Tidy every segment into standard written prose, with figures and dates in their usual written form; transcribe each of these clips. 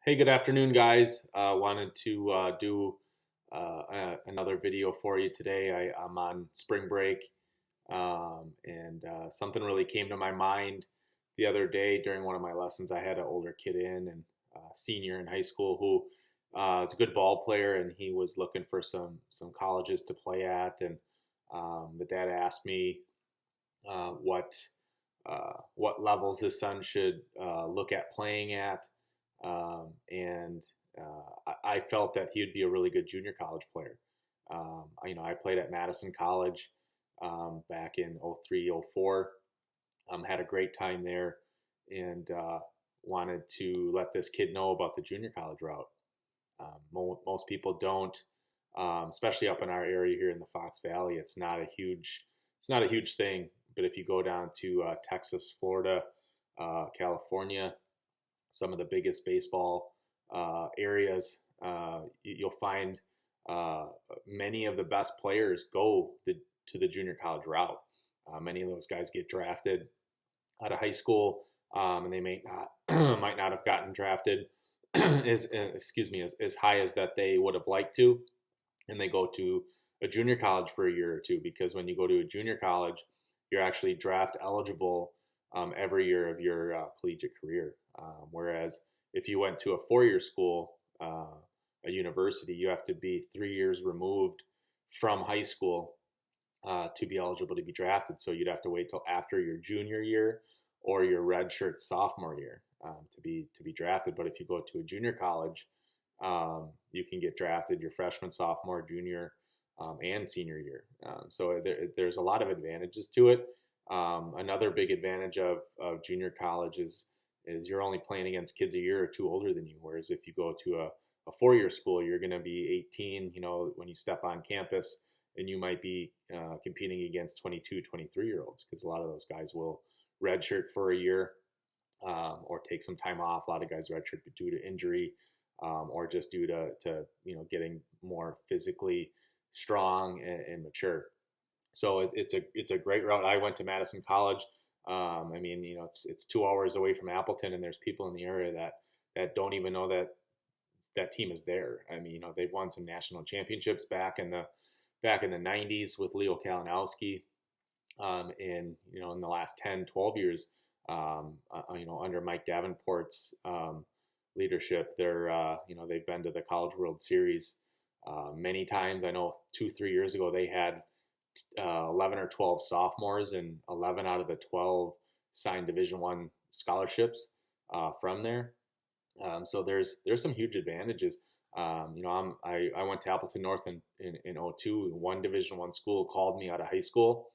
Hey, good afternoon, guys. Wanted to do another video for you today. I'm on spring break, and something really came to my mind the other day during one of my lessons. I had an older kid in, and senior in high school, who is a good ball player, and he was looking for some colleges to play at. And the dad asked me what levels his son should look at playing at, and I felt that he would be a really good junior college player. I played at Madison College back in '03, '04. Had a great time there, and wanted to let this kid know about the junior college route. Most people don't, especially up in our area here in the Fox Valley. It's not a huge thing. But if you go down to Texas, Florida, California, some of the biggest baseball areas, you'll find uh, many of the best players to the junior college route. Many of those guys get drafted out of high school, and they may not might not have gotten drafted as high as that they would have liked to, and they go to a junior college for a year or two, because when you go to a junior college, you're actually draft eligible every year of your collegiate career. Whereas if you went to a four-year school, a university, you have to be 3 years removed from high school to be eligible to be drafted. So you'd have to wait till after your junior year or your redshirt sophomore year to be drafted. But if you go to a junior college, you can get drafted your freshman, sophomore, junior, and senior year. There's a lot of advantages to it. Another big advantage of junior college is you're only playing against kids a year or two older than you. Whereas if you go to a four-year school, you're going to be 18, when you step on campus, and you might be competing against 22, 23-year-olds, because a lot of those guys will redshirt for a year, or take some time off. A lot of guys redshirt due to injury, or just due to getting more physically strong and mature. So it's a great route. I went to Madison College. It's 2 hours away from Appleton, and there's people in the area that don't even know that team is there. They've won some national championships back in the '90s with Leo Kalinowski, and in the last 10, 12 years, under Mike Davenport's leadership, they've been to the College World Series many times. I know 2, 3 years ago they had 11 or 12 sophomores, and 11 out of the 12 signed Division I scholarships from there. So there's some huge advantages. I went to Appleton North in '02. One Division I school called me out of high school,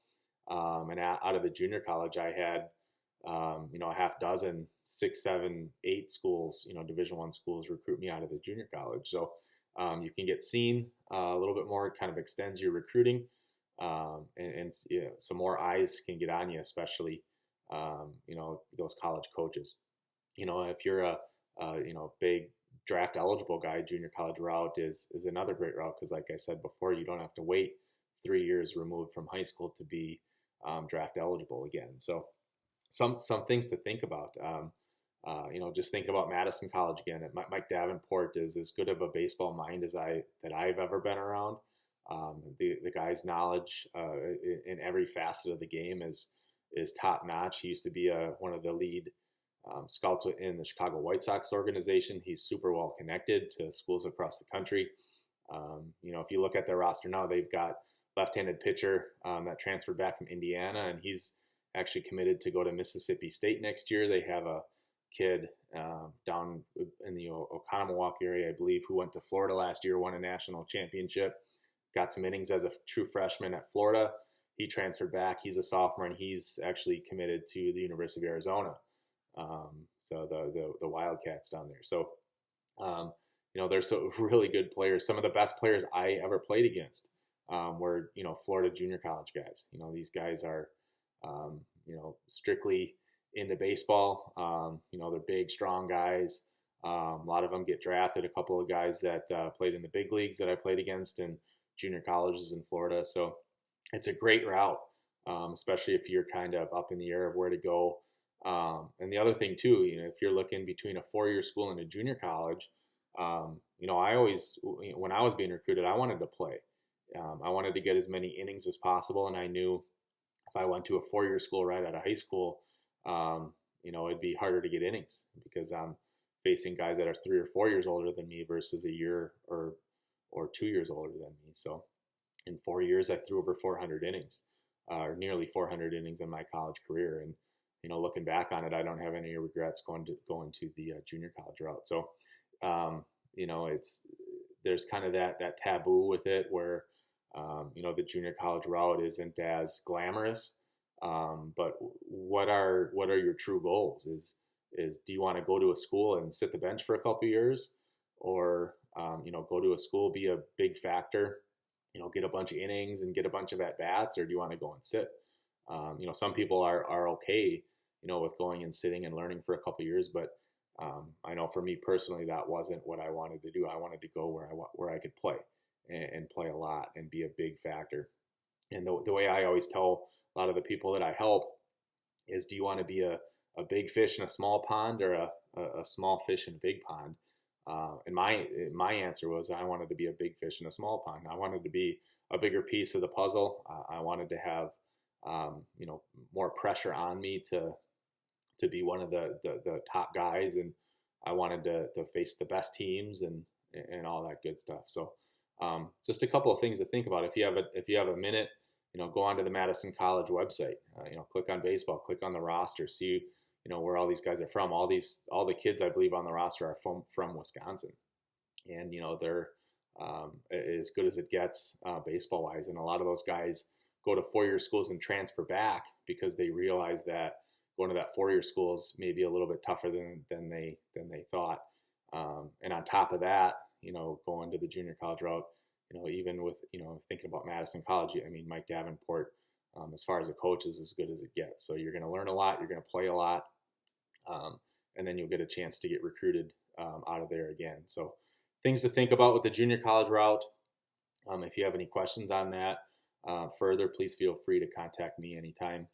and out of the junior college, I had a half dozen, 6, 7, 8 schools, Division I schools recruit me out of the junior college. So you can get seen a little bit more. It kind of extends your recruiting, and some more eyes can get on you, especially those college coaches. If you're a big draft eligible guy, junior college route is another great route, because, like I said before, you don't have to wait 3 years removed from high school to be draft eligible again. So some things to think about. Just thinking about Madison College again. Mike Davenport is as good of a baseball mind that I've ever been around. The guy's knowledge in every facet of the game is top notch. He used to be one of the lead scouts in the Chicago White Sox organization. He's super well connected to schools across the country. If you look at their roster now, they've got left-handed pitcher that transferred back from Indiana, and he's actually committed to go to Mississippi State next year. They have a kid down in the Oconomowoc area, I believe, who went to Florida last year, won a national championship, got some innings as a true freshman at Florida. He transferred back. He's a sophomore, and he's actually committed to the University of Arizona. So the Wildcats down there. So, there's some really good players. Some of the best players I ever played against were, Florida junior college guys. These guys are, strictly into baseball. They're big, strong guys. A lot of them get drafted. A couple of guys that played in the big leagues that I played against in junior colleges in Florida. So it's a great route, especially if you're kind of up in the air of where to go And the other thing too, if you're looking between a 4-year school and a junior college, I always, when I was being recruited, I wanted to play. I wanted to get as many innings as possible, and I knew if I went to a 4-year school right out of high school, it'd be harder to get innings because I'm facing guys that are 3 or 4 years older than me versus a year or 2 years older than me. So in 4 years, I threw over 400 innings, or nearly 400 innings in my college career. And looking back on it, I don't have any regrets going to the junior college route. So, it's there's kind of that taboo with it where the junior college route isn't as glamorous. But what are your true goals? Is do you want to go to a school and sit the bench for a couple of years, or go to a school, be a big factor, get a bunch of innings and get a bunch of at bats, or do you want to go and sit? Some people are okay, with going and sitting and learning for a couple of years, but I know for me personally, that wasn't what I wanted to do. I wanted to go where I could play and play a lot and be a big factor. And the way I always tell a lot of the people that I help is, do you want to be a big fish in a small pond, or a small fish in a big pond? And my answer was, I wanted to be a big fish in a small pond. I wanted to be a bigger piece of the puzzle. I wanted to have more pressure on me to be one of the top guys, and I wanted to face the best teams and all that good stuff. So just a couple of things to think about. If you have a minute, go onto the Madison College website. Click on baseball, click on the roster, see where all these guys are from. All the kids I believe on the roster are from Wisconsin, and they're as good as it gets baseball wise. And a lot of those guys go to 4-year schools and transfer back because they realize that going to that 4-year school is maybe a little bit tougher than they thought. And on top of that, going to the junior college route, even with thinking about Madison College, I mean, Mike Davenport, as far as a coach, is as good as it gets. So you're going to learn a lot, you're going to play a lot, and then you'll get a chance to get recruited out of there again. So things to think about with the junior college route. If you have any questions on that further, please feel free to contact me anytime.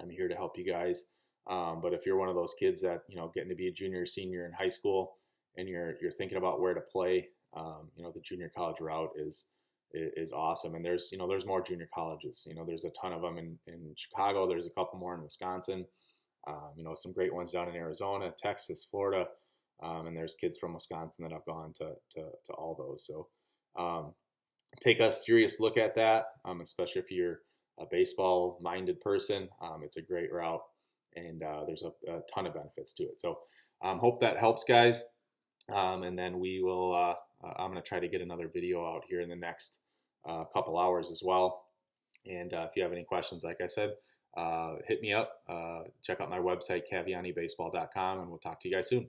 I'm here to help you guys. But if you're one of those kids that, getting to be a junior or senior in high school and you're thinking about where to play, the junior college route is awesome. And there's more junior colleges. There's a ton of them in Chicago. There's a couple more in Wisconsin. Some great ones down in Arizona, Texas, Florida. And there's kids from Wisconsin that have gone to all those. So take a serious look at that, especially if you're a baseball-minded person. It's a great route, and there's a ton of benefits to it. So hope that helps, guys. And then we will, I'm going to try to get another video out here in the next couple hours as well. And if you have any questions, like I said, hit me up. Check out my website, cavaianibaseball.com, and we'll talk to you guys soon.